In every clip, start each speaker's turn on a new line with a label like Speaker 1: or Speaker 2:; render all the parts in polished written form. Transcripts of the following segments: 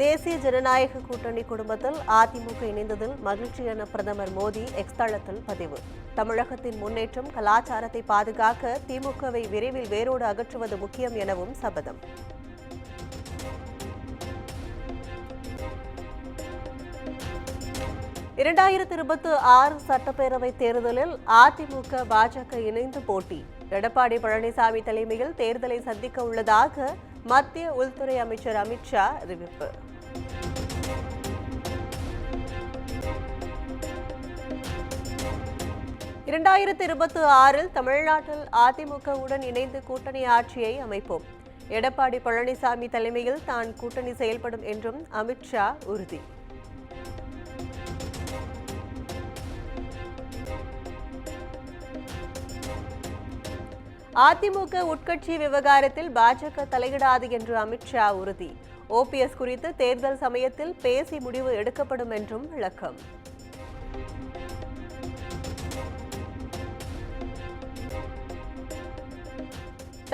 Speaker 1: தேசிய ஜனநாயக கூட்டணி குடும்பத்தில் அதிமுக இணைந்ததில் மகிழ்ச்சி என பிரதமர் மோடி எக்ஸ் தளத்தில் பதிவு. தமிழகத்தின் முன்னேற்றம், கலாச்சாரத்தை பாதுகாக்க திமுகவை விரைவில் வேரோடு அகற்றுவது முக்கியம் எனவும் சபதம். இரண்டாயிரத்து 26 சட்டப்பேரவை தேர்தலில் அதிமுக பாஜக இணைந்து போட்டி. எடப்பாடி பழனிசாமி தலைமையில் தேர்தலை சந்திக்க உள்ளதாக மத்திய உள்துறை அமைச்சர் அமித்ஷா அறிவிப்பு. இரண்டாயிரத்து 26 தமிழ்நாட்டில் அதிமுகவுடன் இணைந்து கூட்டணி ஆட்சியை அமைப்போம். எடப்பாடி பழனிசாமி தலைமையில் தான் கூட்டணி செயல்படும் என்றும் அமித்ஷா உறுதி. அதிமுக உட்கட்சி விவகாரத்தில் பாஜக தலையிடாது என்று அமித்ஷா உறுதி. ஓபிஎஸ் குறித்து தேர்தல் சமயத்தில் பேசி முடிவு எடுக்கப்படும் என்றும் விளக்கம்.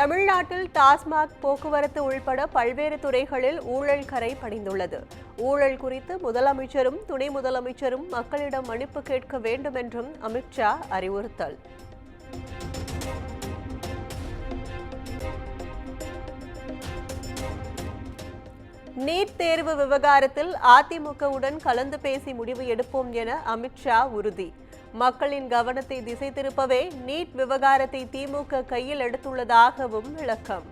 Speaker 1: தமிழ்நாட்டில் டாஸ்மாக், போக்குவரத்து உள்பட பல்வேறு துறைகளில் ஊழல் கரை படிந்துள்ளது. ஊழல் குறித்து முதலமைச்சரும் துணை முதலமைச்சரும் மக்களிடம் மன்னிப்பு கேட்க வேண்டும் என்றும் அமித்ஷா அறிவுறுத்தல். நீட் தேர்வு விவகாரத்தில் அதிமுகவுடன் கலந்து பேசி முடிவு எடுப்போம் என அமித்ஷா உறுதி. மக்களின் கவனத்தை திசை திருப்பவே நீட் விவகாரத்தை திமுக கையில் எடுத்துள்ளதாகவும் விளக்கம்.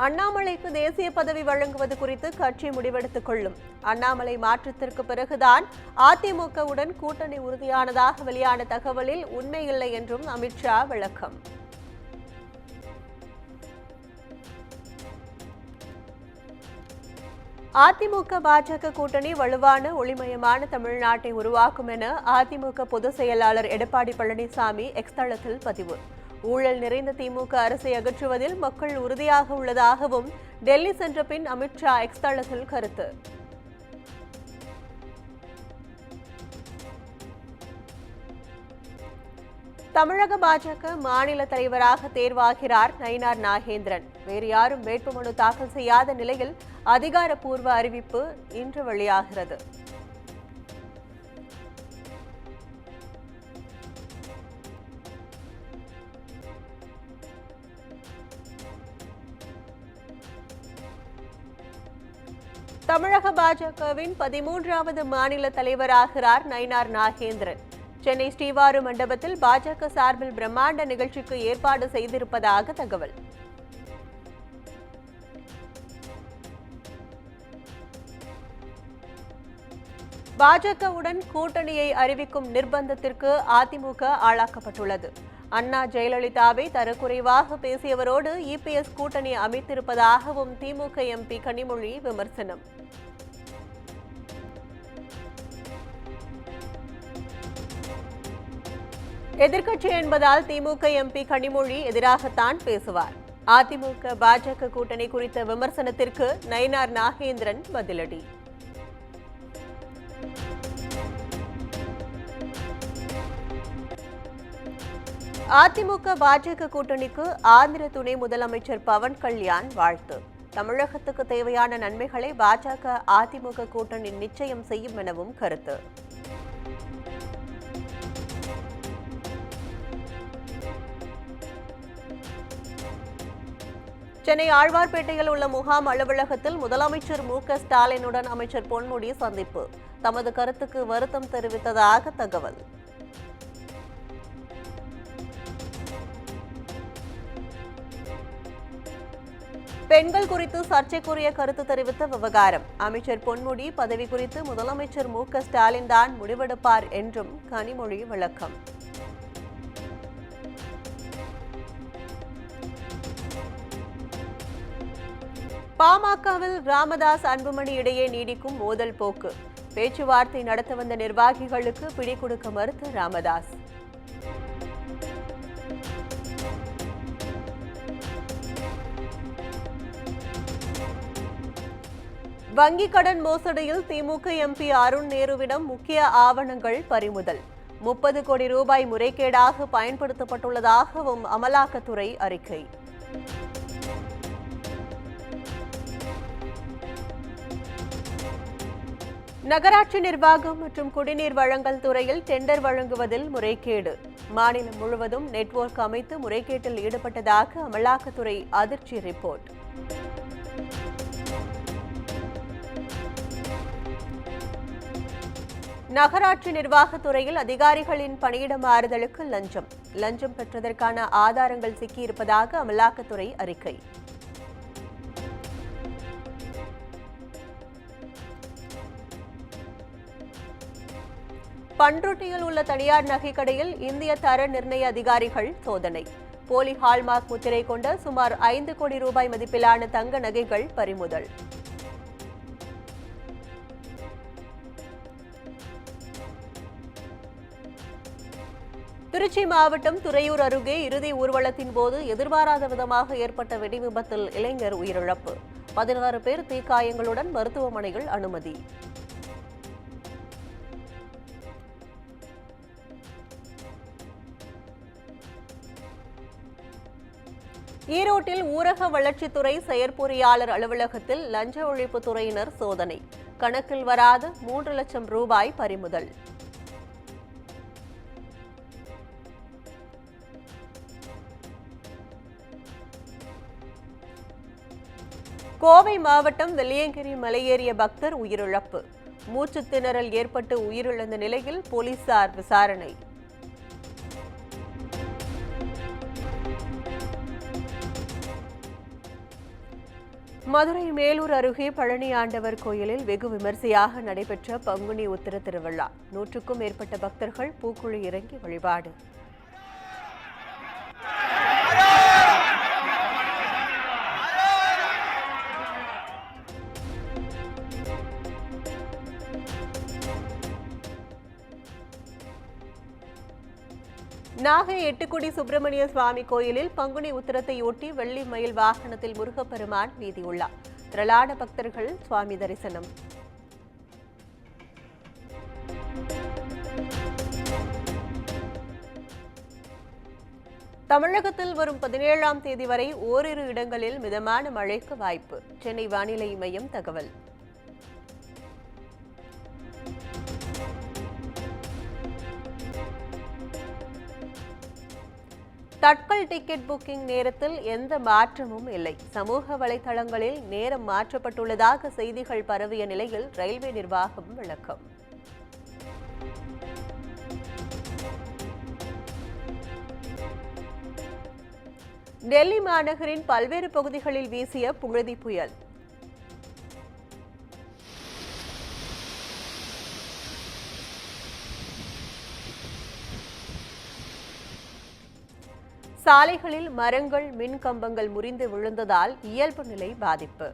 Speaker 1: அண்ணாமலைக்கு தேசிய பதவி வழங்குவது குறித்து கட்சி முடிவெடுத்துக் கொள்ளும். அண்ணாமலை மாற்றத்திற்கு பிறகுதான் அதிமுகவுடன் கூட்டணி உறுதியானதாக வெளியான தகவலில் உண்மையில்லை என்றும் அமித்ஷா விளக்கம். அதிமுக பாஜக கூட்டணி வலுவான ஒளிமயமான தமிழ்நாட்டை உருவாக்கும் என அதிமுக பொதுச் செயலாளர் எடப்பாடி பழனிசாமி எக்ஸ் தளத்தில் பதிவு. ஊழல் நிறைந்த திமுக அரசை அகற்றுவதில் மக்கள் உறுதியாக உள்ளதாகவும் டெல்லி சென்ற பின் அமித்ஷா எக்ஸ் தளத்தில் கருத்து. தமிழக பாஜக மாநில தலைவராக தேர்வாகிறார் நயினார் நாகேந்திரன். வேறு யாரும் வேட்புமனு தாக்கல் செய்யாத நிலையில் அதிகாரப்பூர்வ அறிவிப்பு இன்று வெளியாகிறது. தமிழக பாஜகவின் 13வது மாநில தலைவராகிறார் நயினார் நாகேந்திரன். சென்னை ஸ்ரீவாரு மண்டபத்தில் பாஜக சார்பில் பிரம்மாண்ட நிகழ்ச்சிக்கு ஏற்பாடு செய்திருப்பதாக தகவல். பாஜகவுடன் கூட்டணியை அறிவிக்கும் நிர்பந்தத்திற்கு அதிமுக ஆளாக்கப்பட்டுள்ளது. அண்ணா ஜெயலலிதாவை தரக்குறைவாக பேசியவரோடு இபிஎஸ் கூட்டணி அமைத்திருப்பதாகவும் திமுக எம்பி கனிமொழி விமர்சனம். எதிர்க்கட்சி என்பதால் திமுக எம்பி கனிமொழி எதிராகத்தான் பேசுவார். அதிமுக பாஜக கூட்டணி குறித்த விமர்சனத்திற்கு நயினார் நாகேந்திரன் பதிலடி. அதிமுக பாஜக கூட்டணிக்கு ஆந்திர துணை முதலமைச்சர் பவன் கல்யாண் வாழ்த்து. தமிழகத்துக்கு தேவையான நன்மைகளை பாஜக அதிமுக கூட்டணி நிச்சயம் செய்யும் எனவும் கருத்து. சென்னை ஆழ்வார்பேட்டையில் உள்ள முகாம் அலுவலகத்தில் முதலமைச்சர் மு.க. ஸ்டாலினுடன் அமைச்சர் பொன்முடி சந்திப்பு. தமது கருத்துக்கு வருத்தம் தெரிவித்ததாக தகவல். பெண்கள் குறித்து சர்ச்சைக்குரிய கருத்து தெரிவித்த விவகாரம். அமைச்சர் பொன்முடி பதவி குறித்து முதலமைச்சர் மு.க. ஸ்டாலின் தான் முடிவெடுப்பார் என்றும் கனிமொழி விளக்கம். பாமகவில் ராமதாஸ், அன்புமணி இடையே நீடிக்கும் மோதல் போக்கு. பேச்சுவார்த்தை நடத்த வந்த நிர்வாகிகளுக்கு பிடி கொடுக்க மறுத்த ராமதாஸ். வங்கி கடன் மோசடியில் திமுக எம்பி அருண் நேருவிடம் முக்கிய ஆவணங்கள் பறிமுதல். 30 கோடி ரூபாய் முறைகேடாக பயன்படுத்தப்பட்டுள்ளதாகவும் அமலாக்கத்துறை அறிக்கை. நகராட்சி நிர்வாகம் மற்றும் குடிநீர் வழங்கல் துறையில் டெண்டர் வழங்குவதில் முறைகேடு. மாநிலம் முழுவதும் நெட்வொர்க் அமைத்து முறைகேட்டில் ஈடுபட்டதாக அமலாக்கத்துறை அதிர்ச்சி ரிப்போர்ட். நகராட்சி நிர்வாகத்துறையில் அதிகாரிகளின் பணியிட மாறுதலுக்கு லஞ்சம் பெற்றதற்கான ஆதாரங்கள் சிக்கியிருப்பதாக அமலாக்கத்துறை அறிக்கை. பண்ருட்டியில் உள்ள தனியார் நகைக்கடையில் இந்திய தர நிர்ணய அதிகாரிகள் சோதனை. போலி ஹால்மார்க் முத்திரை கொண்ட சுமார் 5 கோடி ரூபாய் மதிப்பிலான தங்க நகைகள் பறிமுதல். திருச்சி மாவட்டம் துறையூர் அருகே இறுதி ஊர்வலத்தின் போது எதிர்பாராத விதமாக ஏற்பட்ட வெடி விபத்தில் இளைஞர் உயிரிழப்பு. 16 பேர் தீக்காயங்களுடன் மருத்துவமனையில் அனுமதி. ஈரோட்டில் ஊரக வளர்ச்சித்துறை செயற்பொறியாளர் அலுவலகத்தில் லஞ்ச ஒழிப்புத் துறையினர் சோதனை. கணக்கில் வராத 3 லட்சம் ரூபாய் பறிமுதல். கோவை மாவட்டம் வெள்ளியங்கிரி மலையேறிய பக்தர் உயிரிழப்பு. மூச்சுத் திணறல் ஏற்பட்டு உயிரிழந்த நிலையில் போலீசார் விசாரணை. மதுரை மேலூர் அருகே பழனி ஆண்டவர் கோயிலில் வெகு விமரிசையாக நடைபெற்ற பங்குனி உத்திர திருவிழா. 100க்கும் மேற்பட்ட பக்தர்கள் பூக்குழி இறங்கி வழிபாடு. நாகை எட்டுக்குடி சுப்பிரமணிய சுவாமி கோயிலில் பங்குனி உத்திரத்தையொட்டி வெள்ளி மயில் வாகனத்தில் முருகப்பெருமான் வீதியுள்ளார். திரளான பக்தர்கள் சுவாமி தரிசனம். தமிழகத்தில் வரும் 17ஆம் தேதி வரை ஓரிரு இடங்களில் மிதமான மழைக்கு வாய்ப்பு. சென்னை வானிலை மையம் தகவல். தட்கல் டிக்கெட் புக்கிங் நேரத்தில் எந்த மாற்றமும் இல்லை. சமூக வலைதளங்களில் நேரம் மாற்றப்பட்டுள்ளதாக செய்திகள் பரவிய நிலையில் ரயில்வே நிர்வாகம் விளக்கம். டெல்லி மாநகரின் பல்வேறு பகுதிகளில் வீசிய புழுதி புயல். சாலைகளில் மரங்கள், மின் கம்பங்கள் முறிந்து விழுந்ததால் இயல்பு நிலை பாதிப்பு.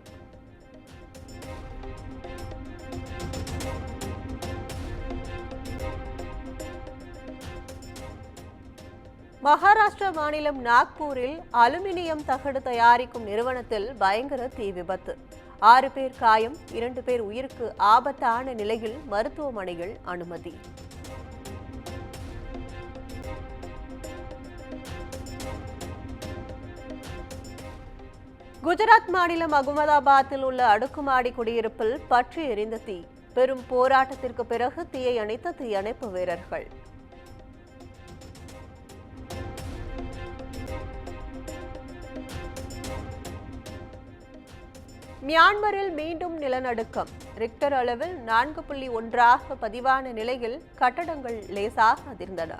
Speaker 1: மகாராஷ்டிரா மாநிலம் நாக்பூரில் அலுமினியம் தகடு தயாரிக்கும் நிறுவனத்தில் பயங்கர தீ விபத்து. 6 பேர் காயம், 2 பேர் உயிருக்கு ஆபத்தான நிலையில் மருத்துவமனையில் அனுமதி. குஜராத் மாநிலம் அகமதாபாத்தில் உள்ள அடுக்குமாடி குடியிருப்பில் பற்றி எரிந்த தீ. பெரும் போராட்டத்திற்கு பிறகு தீயை அணைத்த தீயணைப்பு வீரர்கள். மியான்மரில் மீண்டும் நிலநடுக்கம். ரிக்டர் அளவில் 4.1 பதிவான நிலையில் கட்டடங்கள் லேசாக அதிர்ந்தன.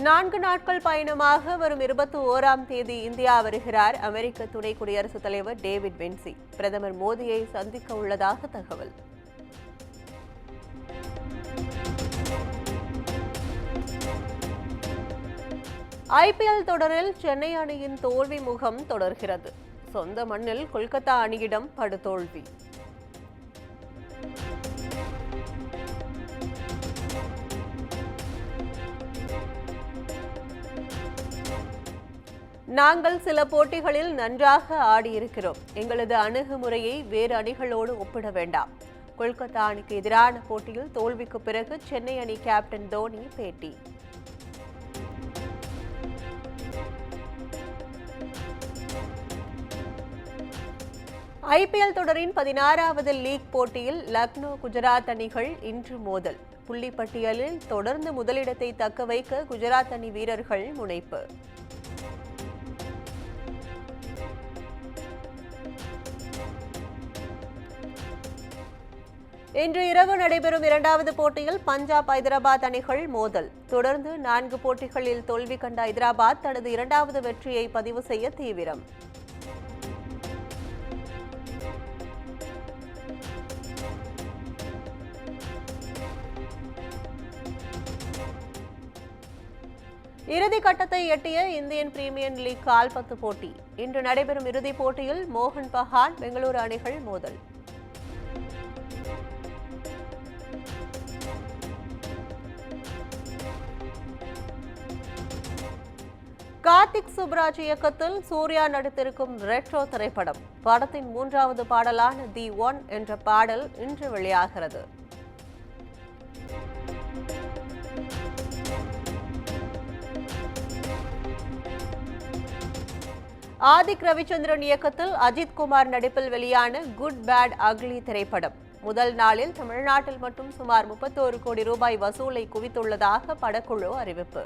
Speaker 1: 4 நாட்கள் பயணமாக வரும் 21ஆம் தேதி இந்தியா வருகிறார் அமெரிக்க துணை குடியரசுத் தலைவர் டேவிட் வென்சி. பிரதமர் மோடியை சந்திக்க உள்ளதாக தகவல். IPL தொடரில் சென்னை அணியின் தோல்வி முகம் தொடர்கிறது. சொந்த மண்ணில் கொல்கத்தா அணியிடம் படுதோல்வி. நாங்கள் சில போட்டிகளில் நன்றாக ஆடியிருக்கிறோம். எங்களது அணுகுமுறையை வேறு அணிகளோடு ஒப்பிட வேண்டாம். கொல்கத்தா அணிக்கு எதிரான போட்டியில் தோல்விக்கு பிறகு சென்னை அணி கேப்டன் தோனி பேட்டி. ஐபிஎல் தொடரின் 16வது லீக் போட்டியில் லக்னோ குஜராத் அணிகள் இன்று மோதல். புள்ளிப்பட்டியலில் தொடர்ந்து முதலிடத்தை தக்க வைக்க குஜராத் அணி வீரர்கள் முனைப்பு. இன்று இரவு நடைபெறும் 2வது போட்டியில் பஞ்சாப் ஐதராபாத் அணிகள் மோதல். தொடர்ந்து 4 போட்டிகளில் தோல்வி கண்ட ஐதராபாத் தனது 2வது வெற்றியை பதிவு செய்ய தீவிரம். இறுதி கட்டத்தை எட்டிய இந்தியன் பிரீமியர் லீக் கால்பந்து போட்டி. இன்று நடைபெறும் இறுதிப் போட்டியில் மோகன் பகான் பெங்களூரு அணிகள் மோதல். கார்த்திக் சுப்ராஜ் இயக்கத்தில் சூர்யா நடித்திருக்கும் ரெட்ரோ திரைப்படம். படத்தின் 3வது பாடலான தி ஒன் என்ற பாடல் இன்று வெளியாகிறது. ஆதிக் ரவிச்சந்திரன் இயக்கத்தில் அஜித் குமார் நடிப்பில் வெளியான குட் பேட் அக்லி திரைப்படம் முதல் நாளில் தமிழ்நாட்டில் மட்டும் சுமார் 31 கோடி ரூபாய் வசூலை குவித்துள்ளதாக படக்குழு அறிவிப்பு.